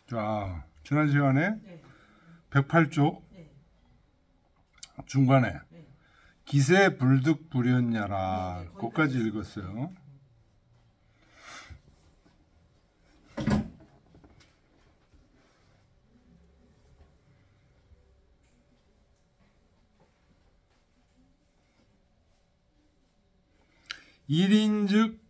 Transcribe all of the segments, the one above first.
자, 지난 시간에 네. 108쪽 네. 중간에 네. 기세 불득 불였냐라 네, 거기까지 읽었어요. 일인즉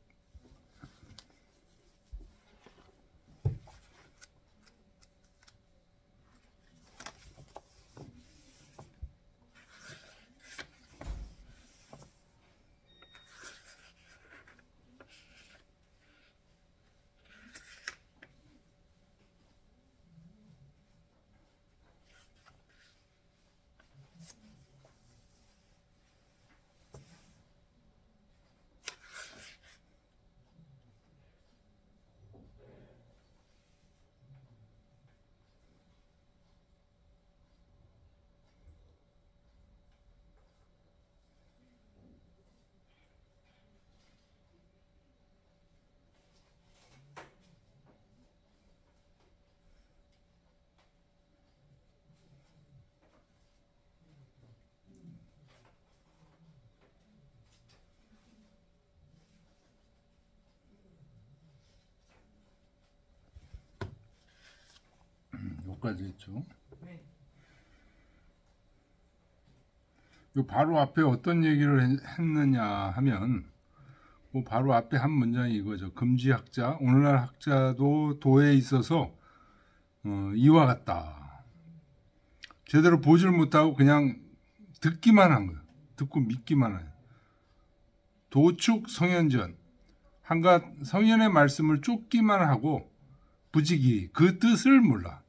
여기까지 했죠. 네. 요 바로 앞에 어떤 얘기를 했느냐 하면 뭐 바로 앞에 한 문장이 이거죠. 금지학자, 오늘날 학자도 도에 있어서 이와 같다. 제대로 보질 못하고 그냥 듣기만 한 거예요. 듣고 믿기만 해요. 도축 성현전, 한갓 성현의 말씀을 쫓기만 하고 부지기 그 뜻을 몰라.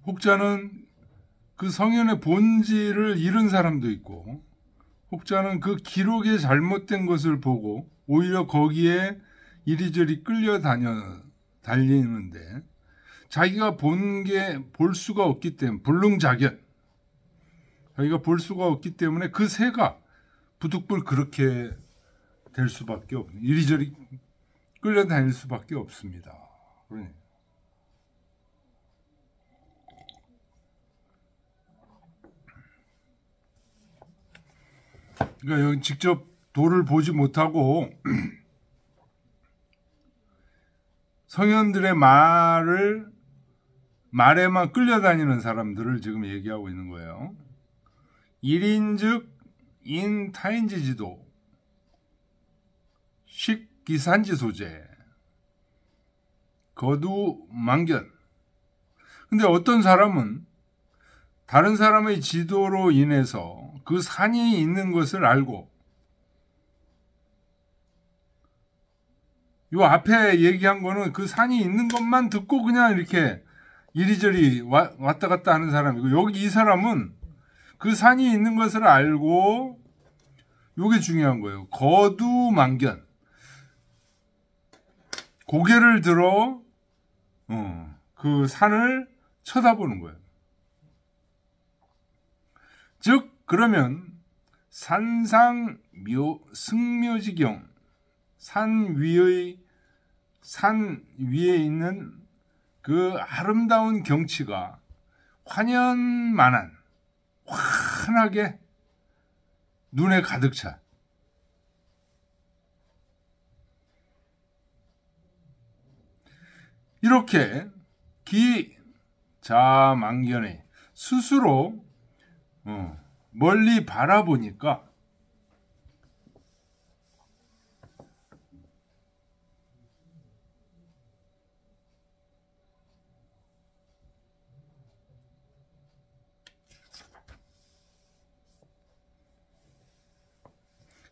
혹자는 그 성현의 본질을 잃은 사람도 있고, 혹자는 그 기록에 잘못된 것을 보고 오히려 거기에 이리저리 달리는데 자기가 볼 수가 없기 때문에 불능작연, 자기가 볼 수가 없기 때문에 그 새가 부득불 그렇게 될 수밖에 없는, 이리저리 끌려다닐 수밖에 없습니다. 그러니 그러니까 여기 직접 도를 보지 못하고 성현들의 말에만 끌려다니는 사람들을 지금 얘기하고 있는 거예요. 일인즉 인타인지지도 식기산지 소재 거두망견. 근데 어떤 사람은 다른 사람의 지도로 인해서 그 산이 있는 것을 알고, 요 앞에 얘기한 거는 그 산이 있는 것만 듣고 그냥 이렇게 이리저리 왔다 갔다 하는 사람이고, 여기 이 사람은 그 산이 있는 것을 알고, 요게 중요한 거예요. 거두망견. 고개를 들어 그 산을 쳐다보는 거예요. 즉 그러면 승묘지경, 산 위에 있는 그 아름다운 경치가 환하게 눈에 가득 차. 이렇게 기자망견에 스스로 멀리 바라보니까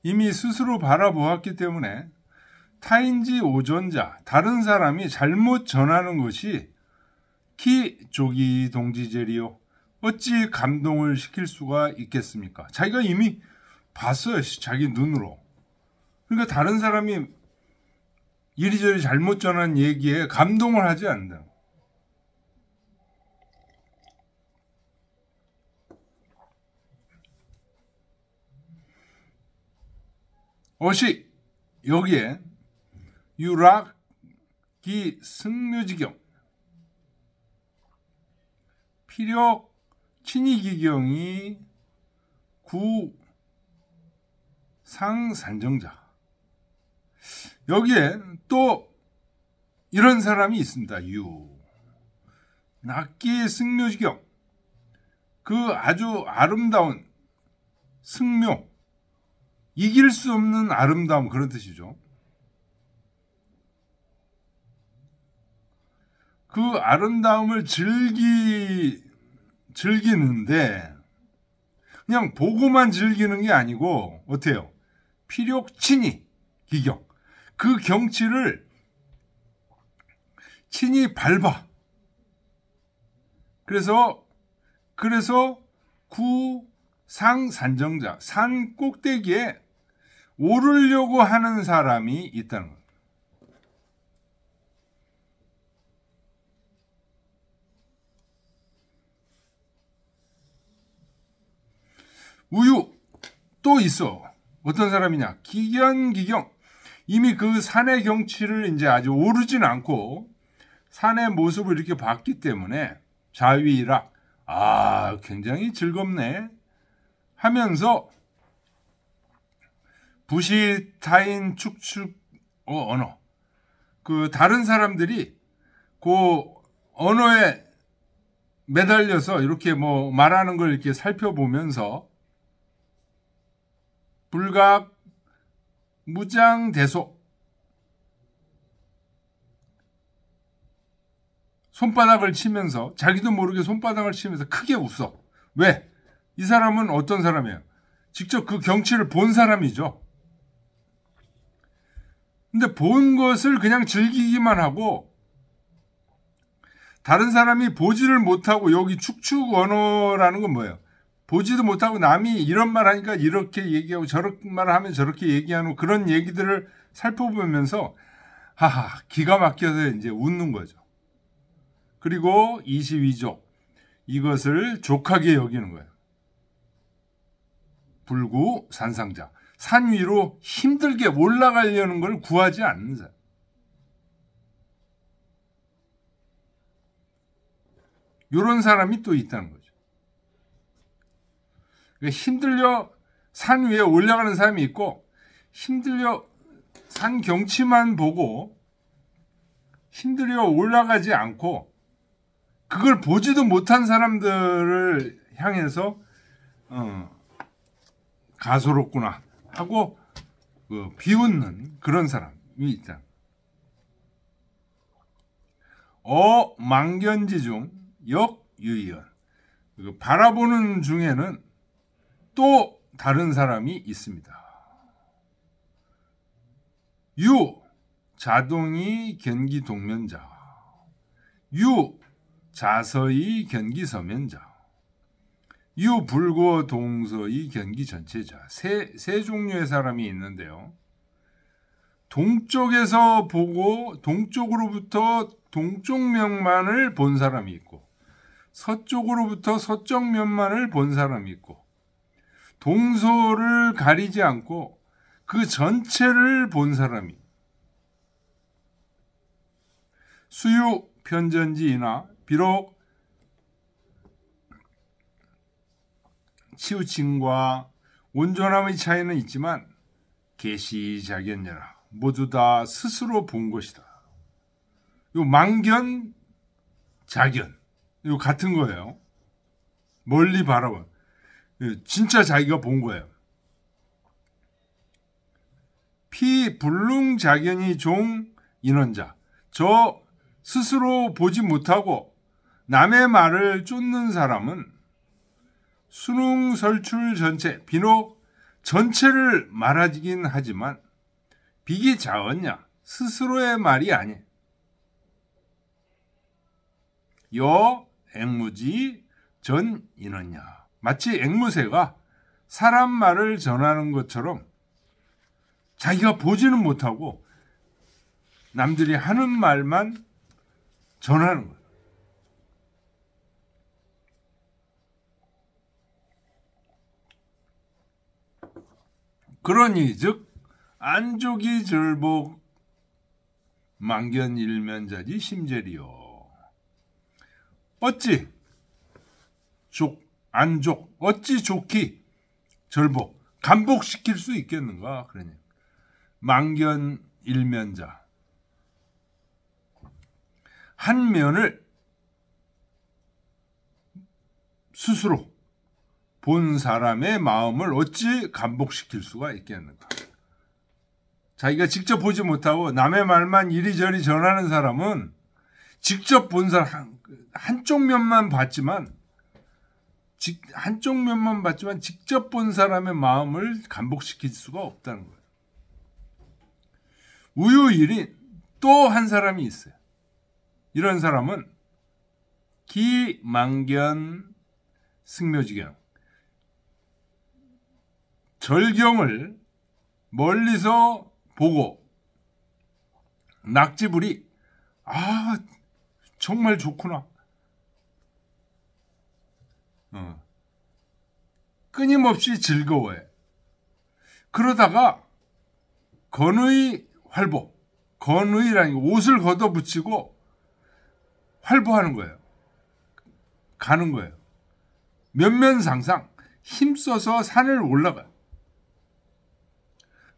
이미 스스로 바라보았기 때문에 타인지 오전자, 다른 사람이 잘못 전하는 것이 기조기 동지제리요, 어찌 감동을 시킬 수가 있겠습니까? 자기가 이미 봤어요. 자기 눈으로. 그러니까 다른 사람이 이리저리 잘못 전한 얘기에 감동을 하지 않는다. 어시 여기에 유락 기 승묘지경, 필욕 친이기경이 구 상산정자. 여기에 또 이런 사람이 있습니다. 유 낙기 승묘지경, 그 아주 아름다운 승묘, 이길 수 없는 아름다움, 그런 뜻이죠. 그 아름다움을 즐기는데 그냥 보고만 즐기는 게 아니고 어때요? 필욕 친히 기경, 그 경치를 친히 밟아. 그래서 구상산정자, 산 꼭대기에 오르려고 하는 사람이 있다는 거예요. 우유 또 있어. 어떤 사람이냐? 기견기경. 이미 그 산의 경치를 이제 아주 오르진 않고 산의 모습을 이렇게 봤기 때문에 자위락, 아, 굉장히 즐겁네 하면서 부시타인 축축 언어, 그 다른 사람들이 그 언어에 매달려서 이렇게 뭐 말하는 걸 이렇게 살펴보면서 불각 무장대소, 손바닥을 치면서, 자기도 모르게 손바닥을 치면서 크게 웃어. 왜? 이 사람은 어떤 사람이에요? 직접 그 경치를 본 사람이죠. 근데 본 것을 그냥 즐기기만 하고 다른 사람이 보지를 못하고, 여기 축축 언어라는 건 뭐예요? 보지도 못하고 남이 이런 말 하니까 이렇게 얘기하고 저런 말 하면 저렇게 얘기하는 그런 얘기들을 살펴보면서 하하 기가 막혀서 이제 웃는 거죠. 그리고 22조, 이것을 족하게 여기는 거예요. 불구 산상자, 산 위로 힘들게 올라가려는 걸 구하지 않는 사람. 이런 사람이 또 있다는 거죠. 그러니까 힘들려 산 위에 올라가는 사람이 있고, 힘들려 산 경치만 보고 힘들려 올라가지 않고 그걸 보지도 못한 사람들을 향해서 가소롭구나 하고 비웃는 그런 사람이 있다. 망견지 중 역유의연, 바라보는 중에는 또 다른 사람이 있습니다. 유 자동이 견기 동면자, 유 자서이 견기 서면자, 유 불고 동서이 견기 전체자. 세 종류의 사람이 있는데요. 동쪽에서 보고 동쪽으로부터 동쪽 면만을 본 사람이 있고, 서쪽으로부터 서쪽 면만을 본 사람이 있고, 동서를 가리지 않고 그 전체를 본 사람이, 수유 편전지이나 비록 치우침과 온전함의 차이는 있지만 계시자견여라, 모두 다 스스로 본 것이다. 요 망견, 자견, 요 같은 거예요. 멀리 바라봐, 진짜 자기가 본 거예요. 피불능자견이 종 인원자, 저 스스로 보지 못하고 남의 말을 쫓는 사람은 수능설출 전체, 비록 전체를 말하긴 하지만 비기자언냐, 스스로의 말이 아니. 여 앵무지 전 인언냐, 마치 앵무새가 사람 말을 전하는 것처럼 자기가 보지는 못하고 남들이 하는 말만 전하는 거예요. 그러니 즉 안족이 절복 망견일면자지 심재리요. 어찌 안족 어찌 좋기 절복 감복시킬 수 있겠는가. 그러니 망견일면자 한 면을 스스로 본 사람의 마음을 어찌 감복시킬 수가 있겠는가. 자기가 직접 보지 못하고 남의 말만 이리저리 전하는 사람은 직접 본 사람 한쪽 면만 봤지만 직접 본 사람의 마음을 감복시킬 수가 없다는 거예요. 우유일인 또 한 사람이 있어요. 이런 사람은 기망견 승묘지경 절경을 멀리서 보고 낙지불이 정말 좋구나. 끊임없이 즐거워해. 그러다가 건의 활보, 건의라는 게 옷을 걷어붙이고 활보하는 거예요. 가는 거예요. 면면상상 힘써서 산을 올라가요.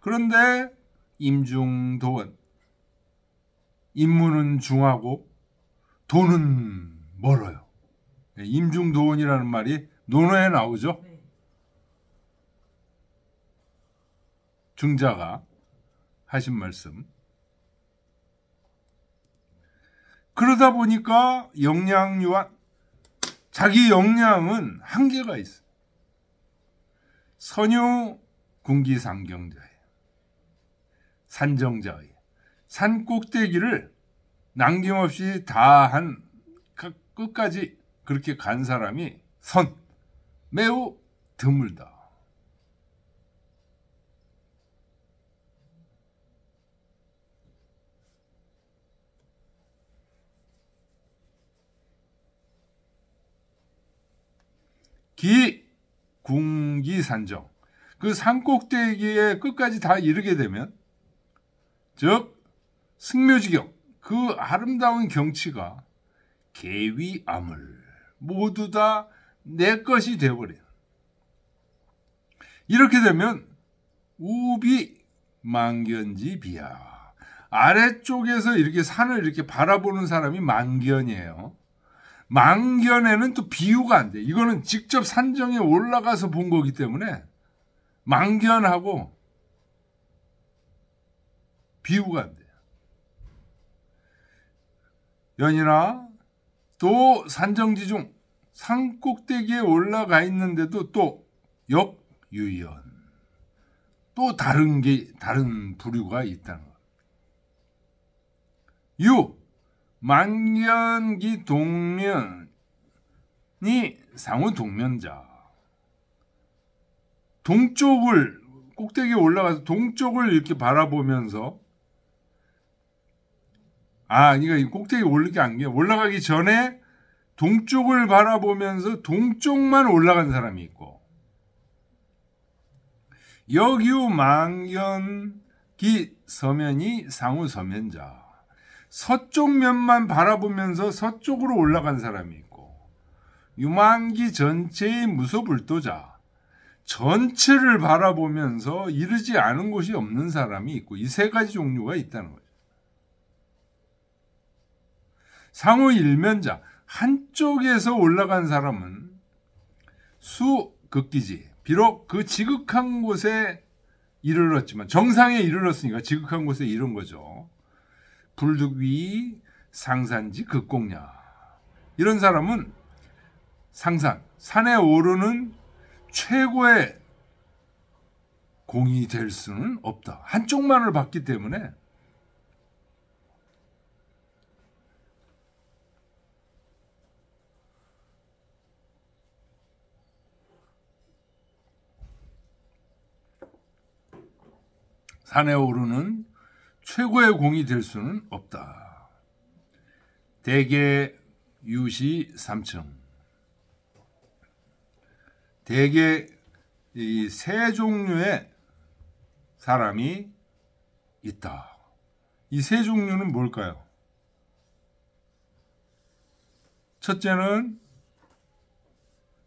그런데 임중도원, 임무는 중하고 도는 멀어요. 임중도원이라는 말이 논어에 나오죠. 중자가 하신 말씀. 그러다 보니까 역량유한 자기 역량은 한계가 있어요. 선유 군기상경자예요. 산정자예요. 산 꼭대기를 남김없이 다 한 끝까지 그렇게 간 사람이 매우 드물다. 궁기산정 그 산꼭대기에 끝까지 다 이르게 되면 즉 승묘지경 그 아름다운 경치가 계위암을 모두 다 내 것이 되어버려요. 이렇게 되면 우비 망견지비야. 아래쪽에서 이렇게 산을 이렇게 바라보는 사람이 망견이에요. 망견에는 또 비유가 안 돼. 이거는 직접 산정에 올라가서 본 거기 때문에 망견하고 비유가 안 돼요. 연이나 또 산정지 중 산꼭대기에 올라가 있는데도 또 역유연 또 다른 부류가 있다는 거. 만견기 동면이 상우 동면자. 동쪽을 꼭대기에 올라가서 동쪽을 이렇게 바라보면서 그러니까 꼭대기에 올라가기 전에 동쪽을 바라보면서 동쪽만 올라간 사람이 있고 역유 망견기 서면이 상우 서면자. 서쪽 면만 바라보면서 서쪽으로 올라간 사람이 있고 유망기 전체의 무소불도자. 전체를 바라보면서 이르지 않은 곳이 없는 사람이 있고 이 세 가지 종류가 있다는 거죠. 상우 일면자. 한쪽에서 올라간 사람은 수극기지. 비록 그 지극한 곳에 이르렀지만 정상에 이르렀으니까 지극한 곳에 이른 거죠. 불득위 상산지 극공야. 이런 사람은 산에 오르는 최고의 공이 될 수는 없다. 한쪽만을 봤기 때문에 산에 오르는 최고의 공이 될 수는 없다. 대개 유시 3층. 대개 이 세 종류의 사람이 있다. 이 세 종류는 뭘까요? 첫째는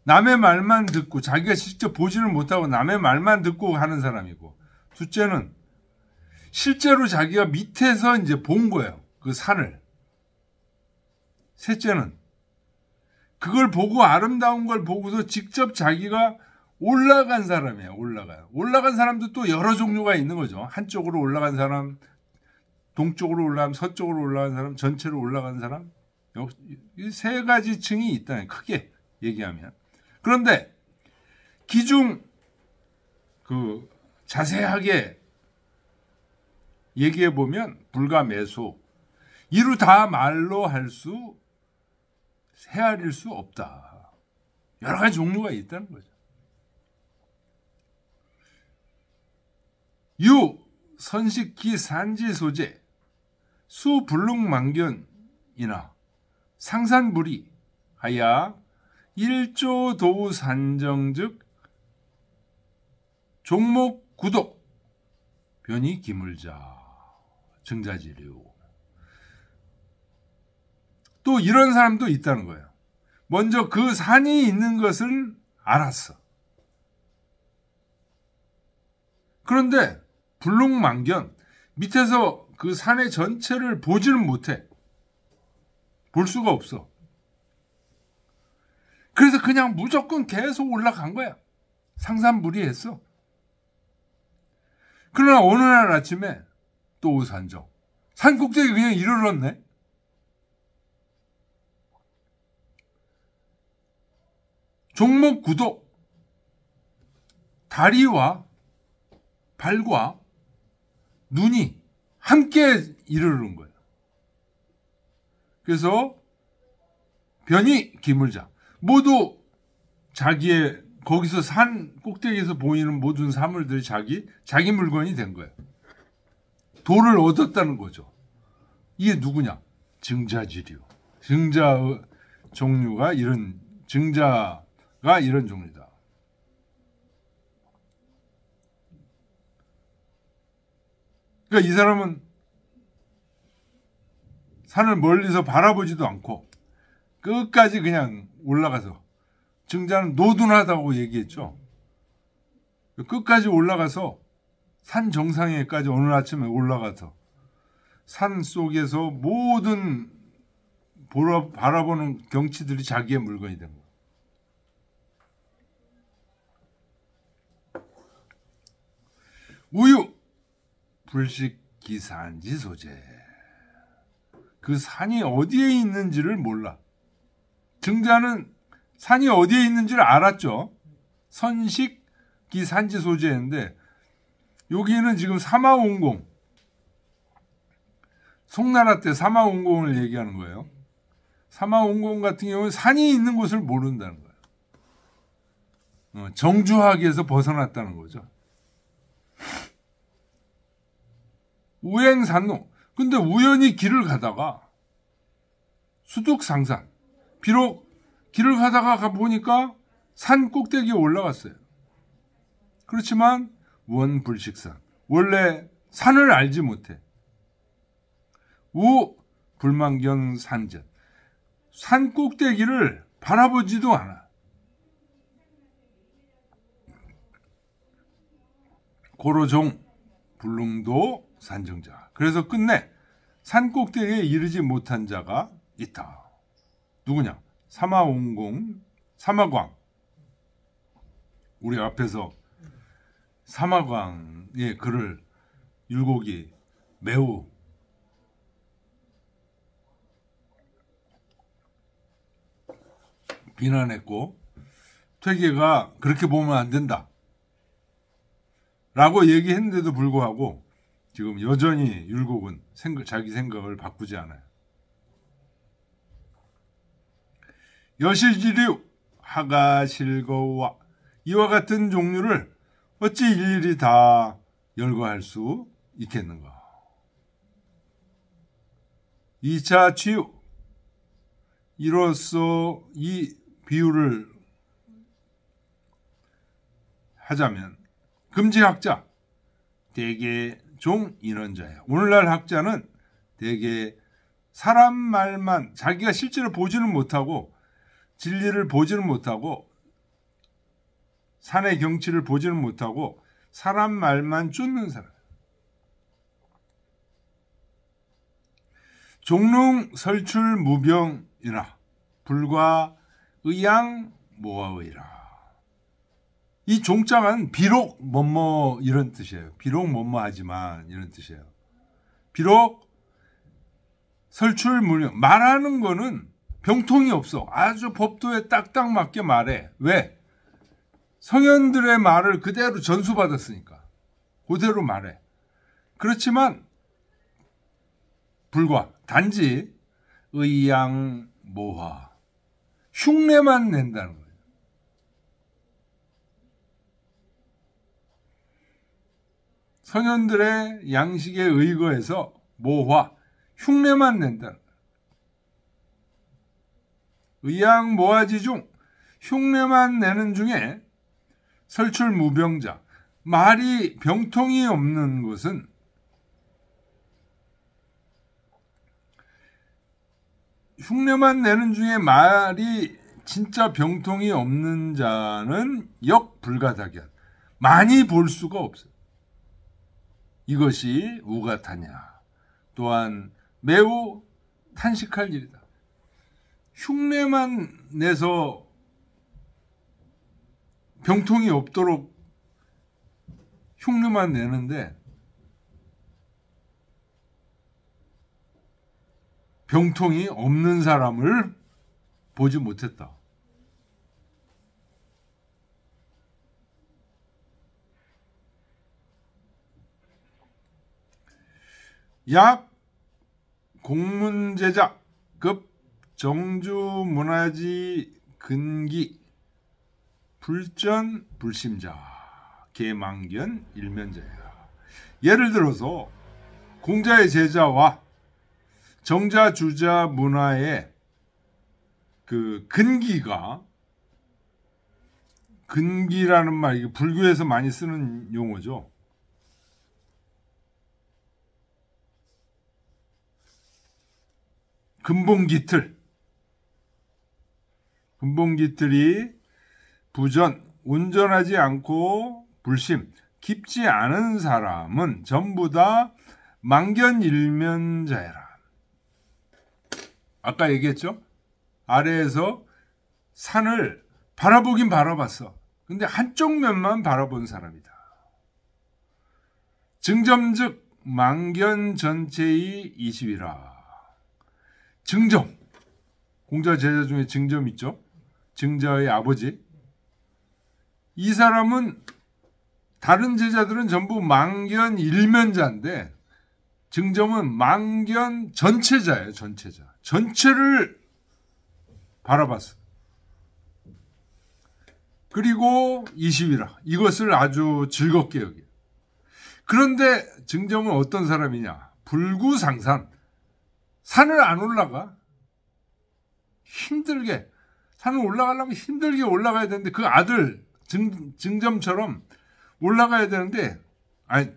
남의 말만 듣고 자기가 직접 보지를 못하고 남의 말만 듣고 하는 사람이고, 둘째는 실제로 자기가 밑에서 이제 본 거예요. 그 산을. 셋째는 그걸 보고 아름다운 걸 보고서 직접 자기가 올라간 사람이에요. 올라간 사람도 또 여러 종류가 있는 거죠. 한쪽으로 올라간 사람, 동쪽으로 올라간, 서쪽으로 올라간 사람, 전체로 올라간 사람. 이 세 가지 층이 있다. 크게 얘기하면. 그런데 기중 자세하게 얘기해 보면 불가매소, 이루 다 말로 헤아릴 수 없다. 여러 가지 종류가 있다는 거죠. 유 선식기 산지 소재 수불능망견이나 상산불이 하야 일조 도우 산정즉 종목 구독 변이 기물자 증자지류. 또 이런 사람도 있다는 거예요. 먼저 그 산이 있는 것을 알았어. 그런데 불능망견, 밑에서 그 산의 전체를 보지는 못해. 볼 수가 없어. 그래서 그냥 무조건 계속 올라간 거야. 상산불이했어. 그러나 어느 날 아침에 또 산정, 산 꼭대기 그냥 이르렀네. 종목 구독, 다리와 발과 눈이 함께 이르는 거예요. 그래서 변이 기물자, 모두 자기의 거기서 산 꼭대기에서 보이는 모든 사물들이 자기 물건이 된 거예요. 도를 얻었다는 거죠. 이게 누구냐? 증자지류. 증자의 종류가 이런 종류다. 그러니까 이 사람은 산을 멀리서 바라보지도 않고 끝까지 그냥 올라가서, 증자는 노둔하다고 얘기했죠. 끝까지 올라가서 산 정상에까지 어느 아침에 올라가서 산 속에서 모든 바라보는 경치들이 자기의 물건이 된 거예요. 우유 불식기산지 소재. 그 산이 어디에 있는지를 몰라. 증자는 산이 어디에 있는지를 알았죠. 선식기산지 소재인데, 여기는 지금 사마원공, 송나라 때 사마원공을 얘기하는 거예요. 사마원공 같은 경우는 산이 있는 곳을 모른다는 거예요. 정주하기에서 벗어났다는 거죠. 우행산로. 근데 우연히 길을 가다가 수둑상산. 비록 길을 가다가 보니까 산 꼭대기에 올라갔어요. 그렇지만 원불식산. 원래 산을 알지 못해. 우 불망견 산전. 산 꼭대기를 바라보지도 않아. 고로종 불능도 산정자. 그래서 끝내 산 꼭대기에 이르지 못한 자가 있다. 누구냐? 사마원공, 사마광. 우리 앞에서 사마광의 글을 율곡이 매우 비난했고, 퇴계가 그렇게 보면 안 된다 라고 얘기했는데도 불구하고 지금 여전히 율곡은 자기 생각을 바꾸지 않아요. 여실지류 하가실거와 이와 같은 종류를 어찌 일일이 다 열거할 수 있겠는가. 2차 치유. 이로써 이 비유를 하자면 금지학자, 대개 종인원자예요. 오늘날 학자는 대개 사람 말만, 자기가 실제로 보지는 못하고 진리를 보지는 못하고 산의 경치를 보지는 못하고 사람 말만 쫓는 사람. 종릉 설출 무병이라 불과 의양 모하의라. 이 종자는 비록 뭐뭐 이런 뜻이에요. 비록 뭐뭐 하지만 이런 뜻이에요. 비록 설출 무명, 말하는 거는 병통이 없어. 아주 법도에 딱딱 맞게 말해. 왜? 성현들의 말을 그대로 전수받았으니까. 그대로 말해. 그렇지만 불과 단지 의양모하, 흉내만 낸다는 거예요. 성현들의 양식에 의거해서 모화, 흉내만 낸다는 거예요. 의양모하지 중 흉내만 내는 중에 설출무병자, 말이 병통이 없는 것은 흉내만 내는 중에 말이 진짜 병통이 없는 자는 역불가닥이야. 많이 볼 수가 없어요. 이것이 우가타냐. 또한 매우 탄식할 일이다. 흉내만 내서 병통이 없도록 흉내만 내는데 병통이 없는 사람을 보지 못했다. 약 공문제자 급 정주문화지 근기 불전 불심자 계망견 일면자야. 예를 들어서 공자의 제자와 정자 주자 문화의 그 근기라는 말, 이게 불교에서 많이 쓰는 용어죠. 근본기틀이 부전, 운전하지 않고 불심, 깊지 않은 사람은 전부 다 망견일면자야라. 아까 얘기했죠? 아래에서 산을 바라보긴 바라봤어. 근데 한쪽 면만 바라본 사람이다. 증점즉 망견 전체의 20이라. 증점. 공자 제자 중에 증점 있죠? 증자의 아버지. 이 사람은 다른 제자들은 전부 망견 일면자인데 증점은 망견 전체자예요. 전체자. 전체를 바라봤어. 그리고 20이라. 이것을 아주 즐겁게 여겨. 그런데 증점은 어떤 사람이냐? 불구상산. 산을 안 올라가. 힘들게. 산을 올라가려면 힘들게 올라가야 되는데 그 아들 증점처럼 올라가야 되는데 아니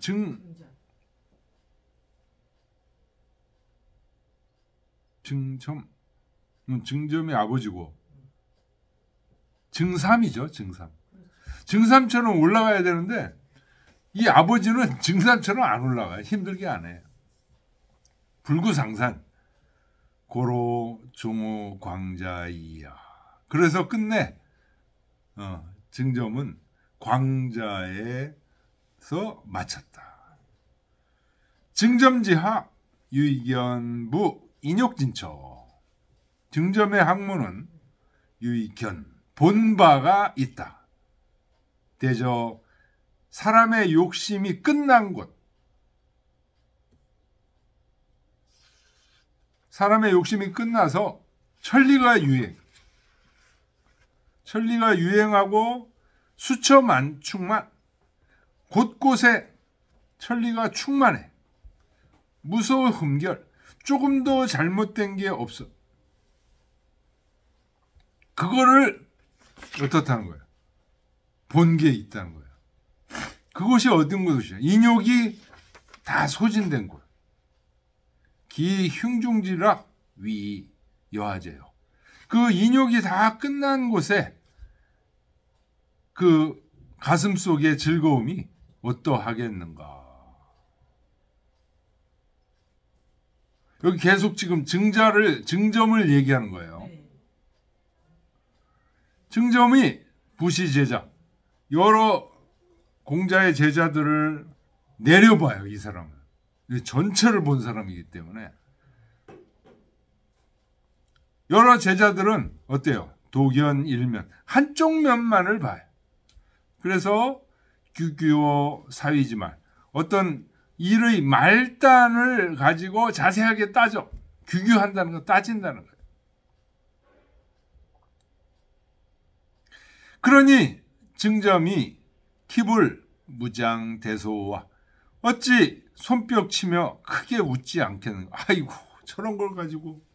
증점이 아버지고 증삼이죠. 증삼처럼 올라가야 되는데 이 아버지는 증삼처럼 안 올라가요. 힘들게 안 해요. 불구상산 고로 종호 광자이야. 그래서 끝내 증점은 광자에서 마쳤다. 증점지하 유익견부 인욕진처. 증점의 학문은 유익견 본바가 있다. 대저 사람의 욕심이 끝난 곳. 사람의 욕심이 끝나서 천리가 유행하고 수처만충만 곳곳에 천리가 충만해. 무서워 흠결. 조금도 잘못된 게 없어. 그거를 어떻다는 거야? 본 게 있다는 거야. 그곳이 어떤 곳이야? 인욕이 다 소진된 곳. 기흉중지라 위 여하제요. 그 인욕이 다 끝난 곳에 그 가슴 속의 즐거움이 어떠하겠는가. 여기 계속 지금 증점을 얘기하는 거예요. 증점이 부시 제자, 여러 공자의 제자들을 내려봐요. 이 사람은 전체를 본 사람이기 때문에. 여러 제자들은 어때요? 도견 일면, 한쪽 면만을 봐요. 그래서 규규어 사위지만 어떤 일의 말단을 가지고 자세하게 따져. 규규한다는 거, 따진다는 거예요. 그러니 증점이 키불 무장대소와 어찌 손뼉 치며 크게 웃지 않겠는가. 아이고, 저런 걸 가지고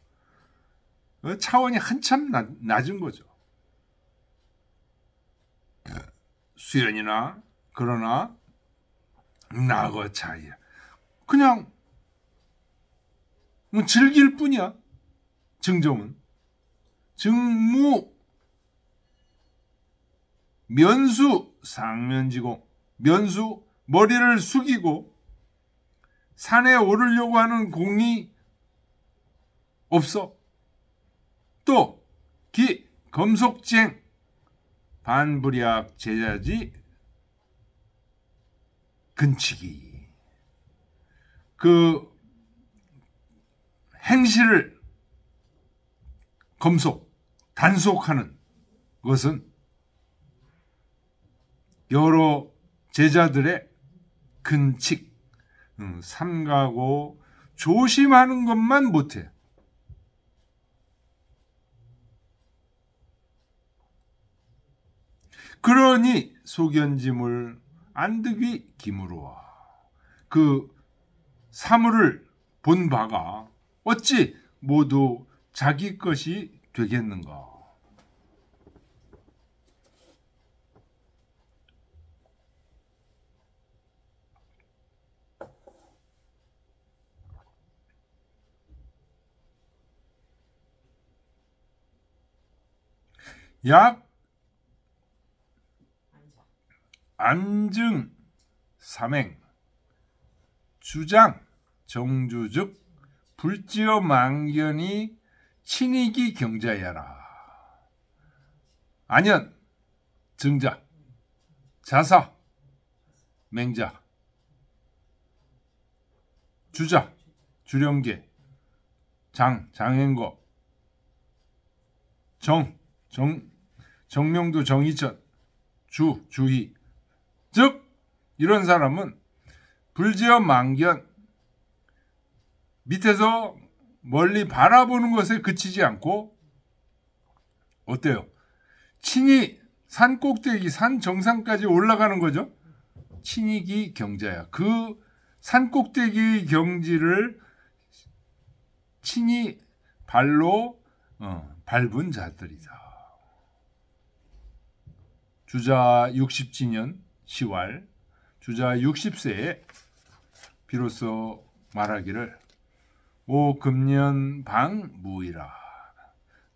차원이 한참 낮은 거죠. 수연이나 그러나 나거 차이야. 그냥 즐길 뿐이야. 증점은 증무 면수 상면지공, 면수 머리를 숙이고 산에 오르려고 하는 공이 없어. 또 기 검속쟁 반불약 제자지 근치기. 그 행실을 단속하는 것은 여러 제자들의 근칙, 삼가고 조심하는 것만 못해. 그러니 소견지물 안득위 기무로와 그 사물을 본 바가 어찌 모두 자기 것이 되겠는가. 약 안증 삼행 주장 정주즉 불지어 망견이 친이기 경자야라. 안연 증자 자사 맹자 주자 주령계 장행거 정명도 정의천 주희 즉 이런 사람은 불지어 망견 밑에서 멀리 바라보는 것에 그치지 않고 어때요? 친히 산 꼭대기 산 정상까지 올라가는 거죠. 친이기 경자야. 그 산 꼭대기 경지를 친히 발로 밟은 자들이다. 주자 60지년 10월 주자 60세에 비로소 말하기를 오 금년 방무이라.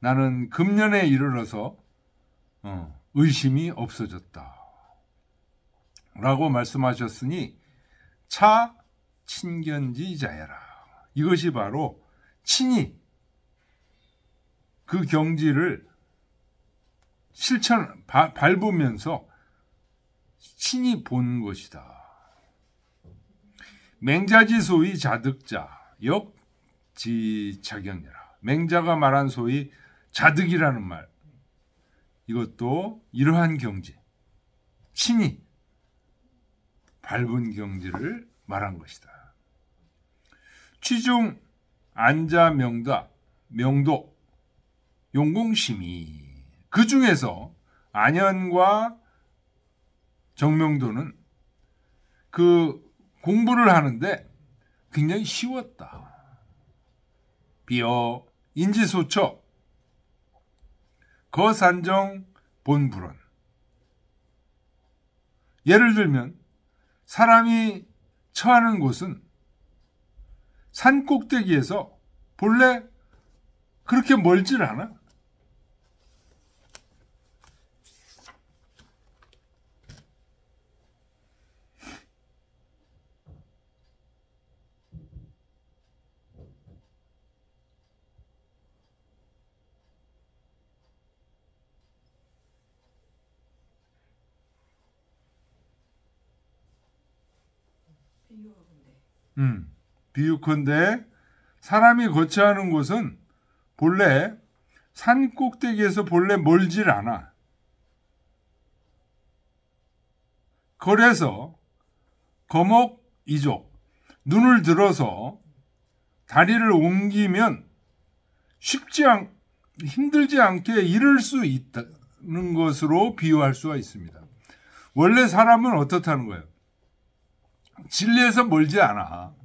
나는 금년에 이르러서 의심이 없어졌다. 라고 말씀하셨으니 차 친견지자야라. 이것이 바로 친히 그 경지를 밟으면서 친히 본 것이다. 맹자지 소위 자득자 역지자경이라. 맹자가 말한 소위 자득이라는 말, 이것도 이러한 경지, 친히 밟은 경지를 말한 것이다. 취중 안자 명도 용공심이. 그 중에서 안연과 정명도는 그 공부를 하는데 굉장히 쉬웠다. 비어 인지소처 거산정 본불원. 예를 들면 사람이 처하는 곳은 산 꼭대기에서 본래 그렇게 멀질 않아. 비유컨대 사람이 거처하는 곳은 본래 산 꼭대기에서 본래 멀질 않아. 그래서 거목이족, 눈을 들어서 다리를 옮기면 힘들지 않게 이룰 수 있다는 것으로 비유할 수가 있습니다. 원래 사람은 어떻다는 거예요? 진리에서 멀지 않아.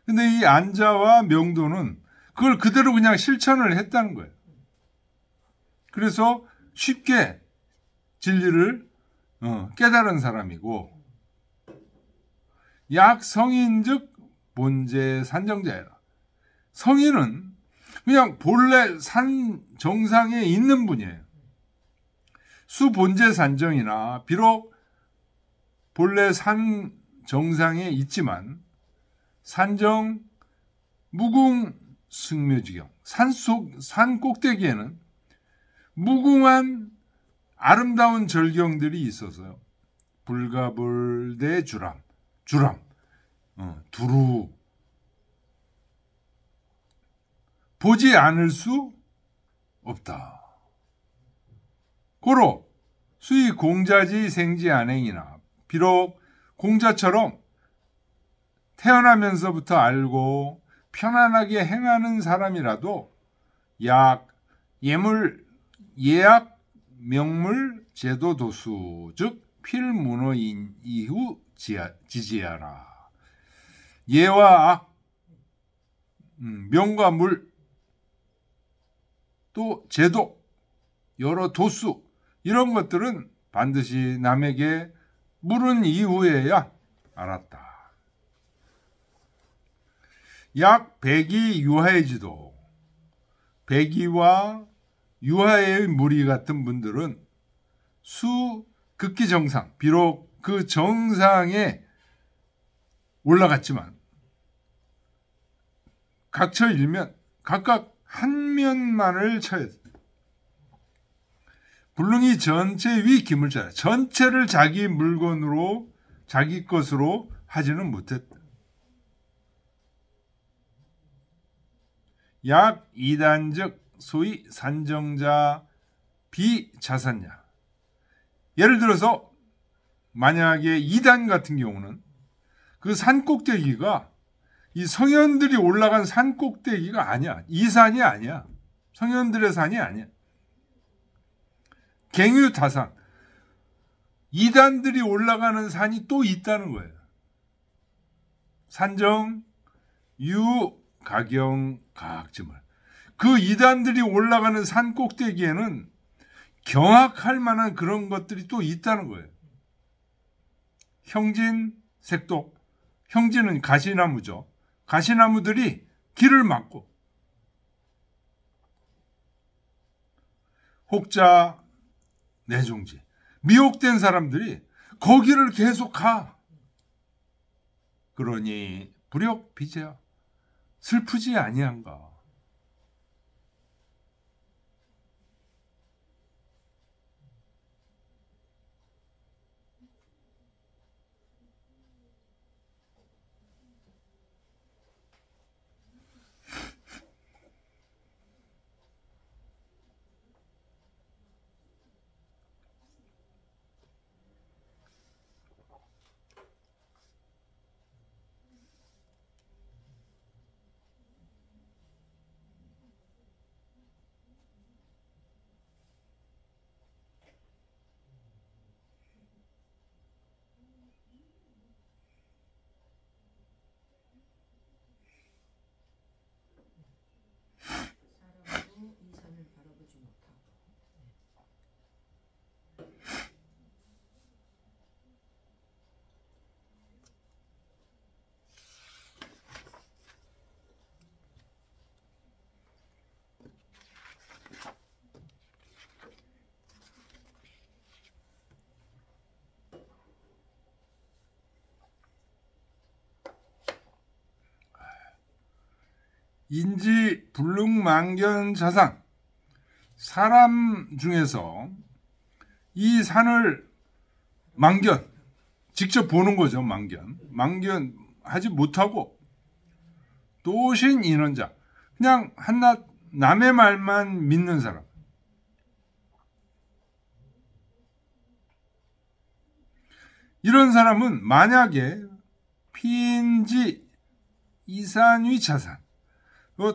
근데 이 안자와 명도는 그걸 그대로 그냥 실천을 했다는 거예요. 그래서 쉽게 진리를 깨달은 사람이고, 약 성인즉 본제 산정자이라. 성인은 그냥 본래 산 정상에 있는 분이에요. 수본제 산정이나 비록 본래 산 정상에 있지만 산정 무궁 승묘지경, 산 꼭대기에는 무궁한 아름다운 절경들이 있어서요. 불가불대 주람, 두루 보지 않을 수 없다. 고로 수의 공자지 생지 안행이나 비록 공자처럼 태어나면서부터 알고 편안하게 행하는 사람이라도 예약 명물 제도 도수 즉 필문어인 이후 지지하라. 예와 악, 명과 물, 또 제도, 여러 도수 이런 것들은 반드시 남에게 물은 이후에야 알았다. 약 백이 유하의지도, 백이와 유하의 무리 같은 분들은 극기 정상, 비록 그 정상에 올라갔지만 각처 일면 각각 한 면만을 쳐야 돼. 불능이 전체 위 기물자라. 전체를 자기 물건으로 자기 것으로 하지는 못했다. 약 이단적 소위 산정자 비자산냐. 예를 들어서 만약에 이단 같은 경우는 그 산 꼭대기가 이 성현들이 올라간 산 꼭대기가 아니야. 이 산이 아니야. 성현들의 산이 아니야. 갱유다산. 이단들이 올라가는 산이 또 있다는 거예요. 산정, 유, 가경, 가학지물. 그 이단들이 올라가는 산 꼭대기에는 경악할 만한 그런 것들이 또 있다는 거예요. 형진, 색독. 형진은 가시나무죠. 가시나무들이 길을 막고 혹자, 내종지, 미혹된 사람들이 거기를 계속 가. 그러니 불욕 비제야 슬프지 아니한가. 인지 불능망견자상, 사람 중에서 이 산을 망견, 직접 보는 거죠. 망견하지 못하고 또신 인원자, 그냥 한낱 남의 말만 믿는 사람. 이런 사람은 만약에 피인지 이산위 차산,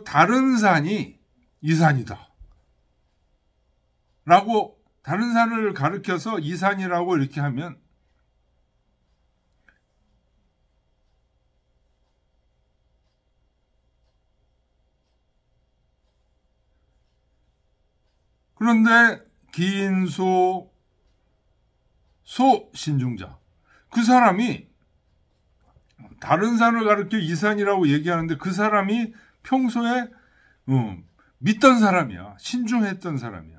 다른 산이 이 산이다 라고 다른 산을 가리켜서 이 산이라고 이렇게 하면 그런데 기인소 소신중자, 그 사람이 다른 산을 가리켜 이 산이라고 얘기하는데 그 사람이 평소에 믿던 사람이야. 신중했던 사람이야.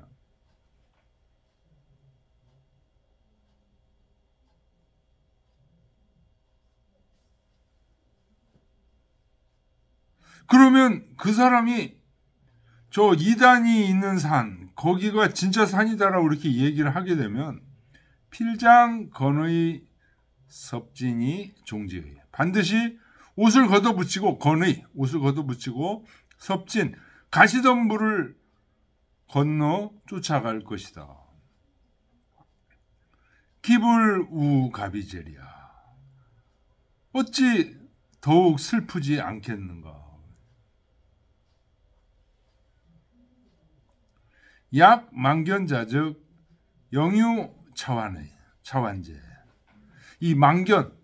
그러면 그 사람이 저 2단이 있는 산, 거기가 진짜 산이다라고 이렇게 얘기를 하게 되면 필장 건의 섭진이 종지의, 반드시 옷을 걷어붙이고, 건의 옷을 걷어붙이고 섭진 가시덤불을 건너 쫓아갈 것이다. 기불우가비제리야, 어찌 더욱 슬프지 않겠는가. 약 망견자즉 영유 차완제. 이 망견,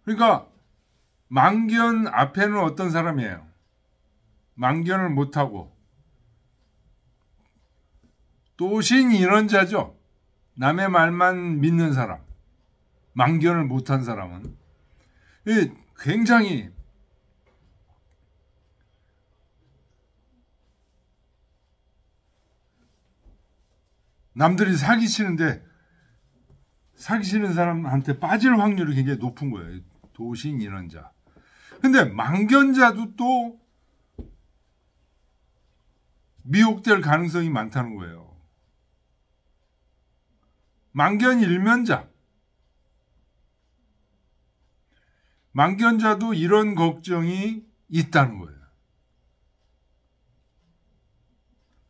그러니까 망견 앞에는 어떤 사람이에요? 망견을 못하고 또신 인원자죠. 남의 말만 믿는 사람, 망견을 못한 사람은 굉장히 남들이 사기치는 사람한테 빠질 확률이 굉장히 높은 거예요. 도신 인원자. 근데 망견자도 또 미혹될 가능성이 많다는 거예요. 망견 일면자. 망견자도 이런 걱정이 있다는 거예요.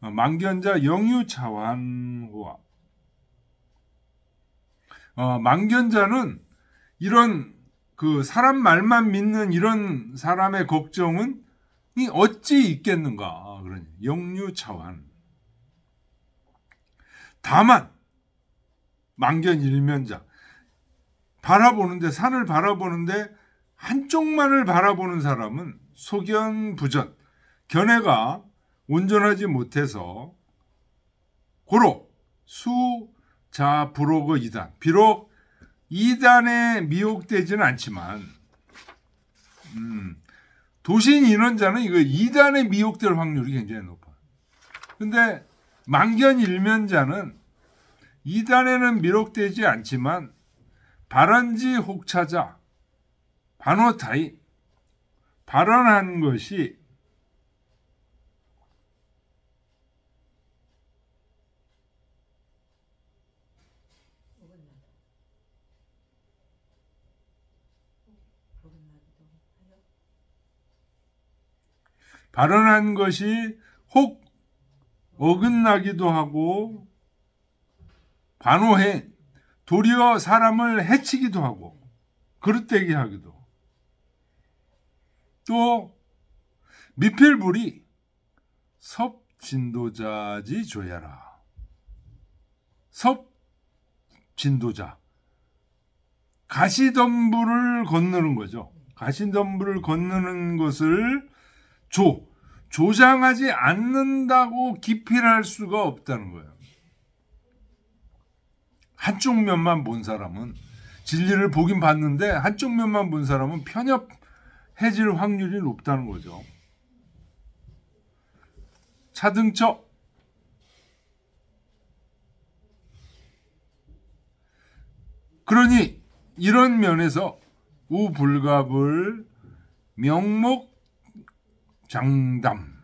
망견자 영유차완호와, 망견자는 이런 그 사람 말만 믿는 이런 사람의 걱정은 어찌 있겠는가. 그러니 영유차완. 다만 망견 일면자, 산을 바라보는데 한쪽만을 바라보는 사람은 소견부전, 견해가 온전하지 못해서 고로 수자불호거 2단, 비록 2단에 미혹되지는 않지만 도신 인원자는 이거 2단에 미혹될 확률이 굉장히 높아요. 근데 망견 일면자는 2단에는 미혹되지 않지만 발언지 혹차자, 반호타이, 발언한 것이 혹 어긋나기도 하고 반호해 도리어 사람을 해치기도 하고 그릇되게 하기도, 또 미필불이 섭진도자지 조야라. 섭진도자, 가시덤불을 건너는 거죠. 가시덤불을 건너는 것을 조장하지 않는다고 기필할 수가 없다는 거예요. 한쪽 면만 본 사람은, 진리를 보긴 봤는데 한쪽 면만 본 사람은 편협해질 확률이 높다는 거죠. 차등처, 그러니 이런 면에서 우불갑을 명목 장담,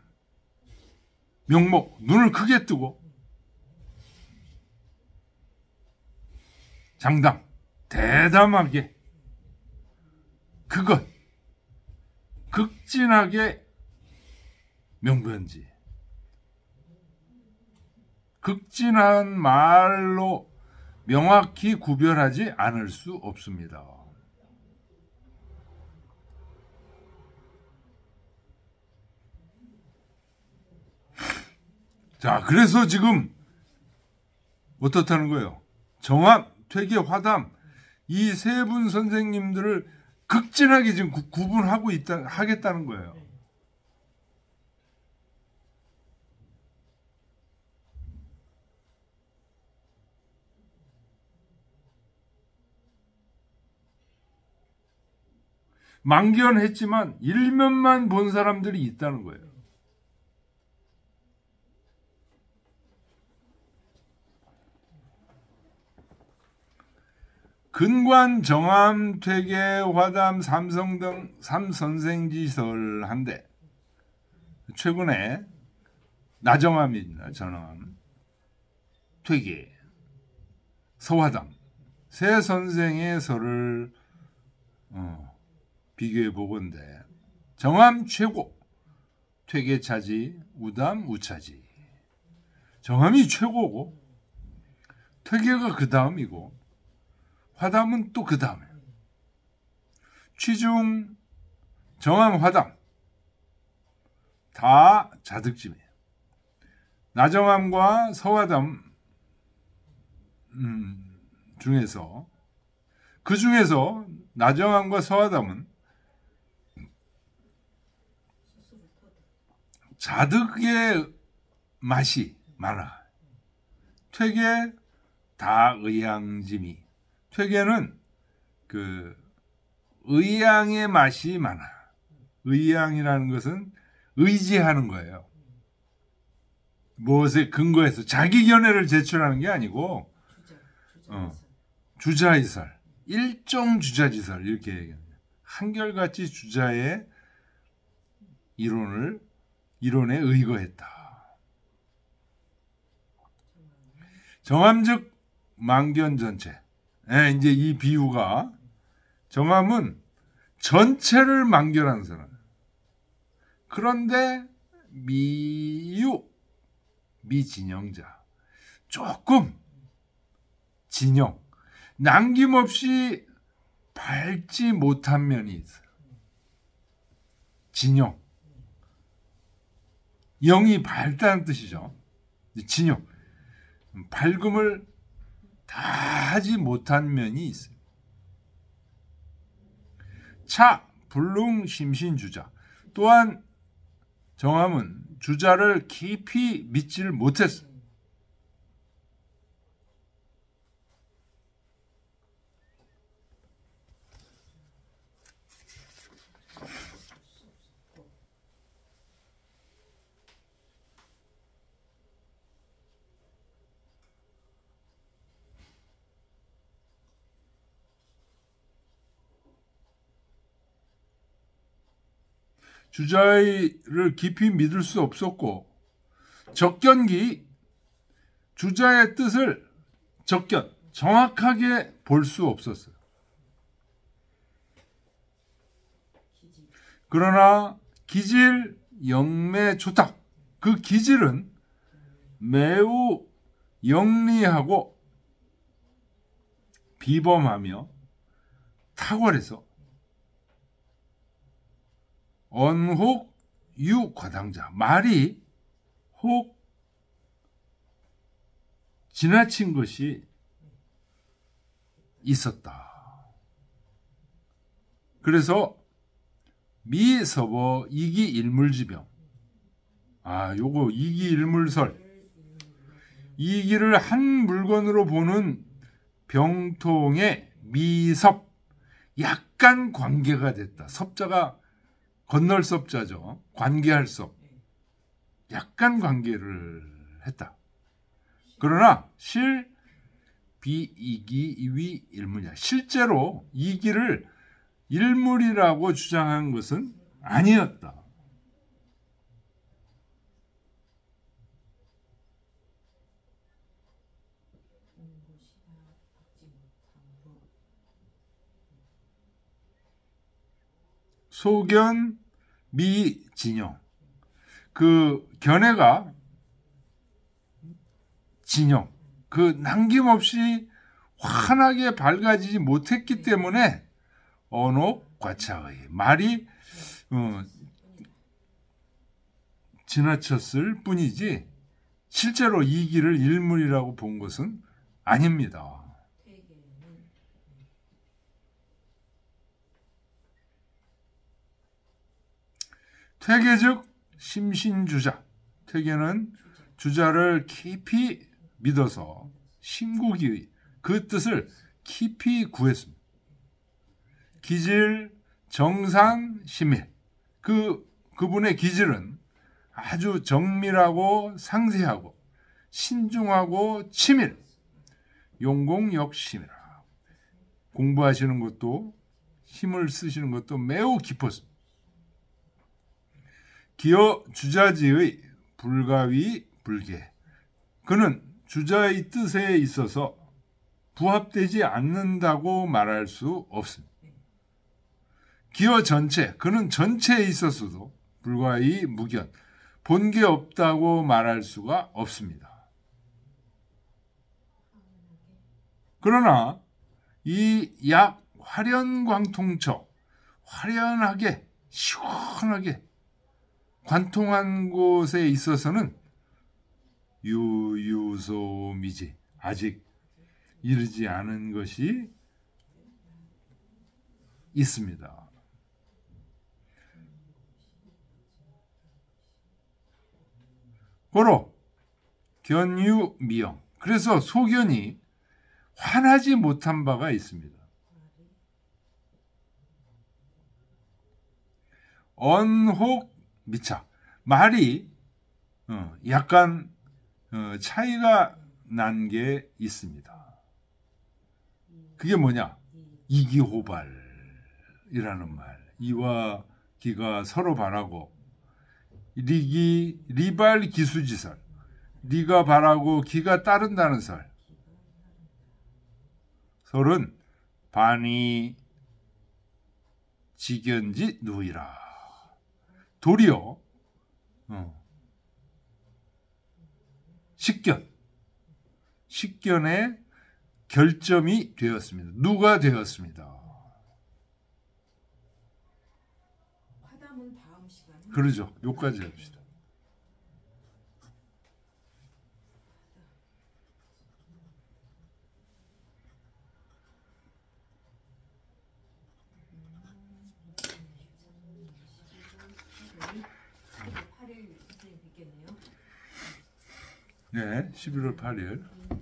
명목, 눈을 크게 뜨고 장담, 대담하게 그것, 극진하게 명변지, 극진한 말로 명확히 구별하지 않을 수 없습니다. 자, 그래서 지금 어떻다는 거예요? 정암, 퇴계, 화담 이 세 분 선생님들을 극진하게 지금 구분하고 하겠다는 거예요. 망견했지만 일면만 본 사람들이 있다는 거예요. 근관, 정암, 퇴계, 화담, 삼성 등 삼선생지설한데 최근에 나정암입니다. 전암, 퇴계, 서화담 세 선생의 설을 비교해 보건대 정암 최고, 퇴계 차지, 우담 우차지. 정암이 최고고 퇴계가 그 다음이고 화담은 또 그 다음에. 취중, 정암, 화담 다 자득짐이에요. 나정암과 서화담 중에서 그 중에서 나정암과 서화담은 자득의 맛이 많아. 퇴계 다 의양짐이. 퇴계는 그 의양의 맛이 많아. 의양이라는 것은 의지하는 거예요. 무엇에 근거해서 자기 견해를 제출하는 게 아니고 주자이설, 일종 주자지설 이렇게 얘기합니다. 한결같이 주자의 이론에 의거했다. 정암즉 망견 전체. 이제 이 비유가 정암은 전체를 망견한 사람. 그런데 미진영자. 조금 진영. 남김없이 밟지 못한 면이 있어요. 진영. 영이 밝다는 뜻이죠. 진영. 밝음을 다 하지 못한 면이 있어요. 차, 불능, 심신주자. 또한 정암은 주자를 깊이 믿지를 못했어요. 주자를 깊이 믿을 수 없었고 적견기 주자의 뜻을 정확하게 볼 수 없었어요. 그러나 기질, 영매, 초탁 그 기질은 매우 영리하고 비범하며 탁월해서 언혹 유과당자 말이 혹 지나친 것이 있었다. 그래서 미서버 이기일물지병 요거 이기일물설 이기를 한 물건으로 보는 병통의 미섭 약간 관계가 됐다. 섭자가 건널 섭자죠. 관계할 섭. 약간 관계를 했다. 그러나 비이기 일물이야. 실제로 이기를 일물이라고 주장한 것은 아니었다. 소견, 미진용. 그 견해가 진용. 그 남김없이 환하게 밝아지지 못했기 때문에 언옥과차의 말이 지나쳤을 뿐이지 실제로 이 길을 일물이라고 본 것은 아닙니다. 퇴계 즉 심신주자. 퇴계는 주자를 깊이 믿어서 심국이 그 뜻을 깊이 구했습니다. 기질, 정상, 심일. 그분의 기질은 아주 정밀하고 상세하고 신중하고 치밀, 용공역심이라. 공부하시는 것도 힘을 쓰시는 것도 매우 깊었습니다. 기어 주자지의 불가위 불계. 그는 주자의 뜻에 있어서 부합되지 않는다고 말할 수 없습니다. 기어 전체, 그는 전체에 있어서도 불가위 무견, 본게 없다고 말할 수가 없습니다. 그러나 이 약 화련광통처, 화련하게 시원하게 관통한 곳에 있어서는 유유소미지, 아직 이르지 않은 것이 있습니다. 고로 견유미영. 그래서 소견이 환하지 못한 바가 있습니다. 언혹미착. 말이 약간 차이가 난 게 있습니다. 그게 뭐냐? 이기호발이라는 말. 이와 기가 서로 바라고 리발 기수지설. 리가 바라고 기가 따른다는 설. 설은 반이 지견지 누이라. 도리어 식견의 결점이 되었습니다. 누가 되었습니다. 화담은 다음 시간에. 그러죠. 요까지 합시다. 네, 11월 8일.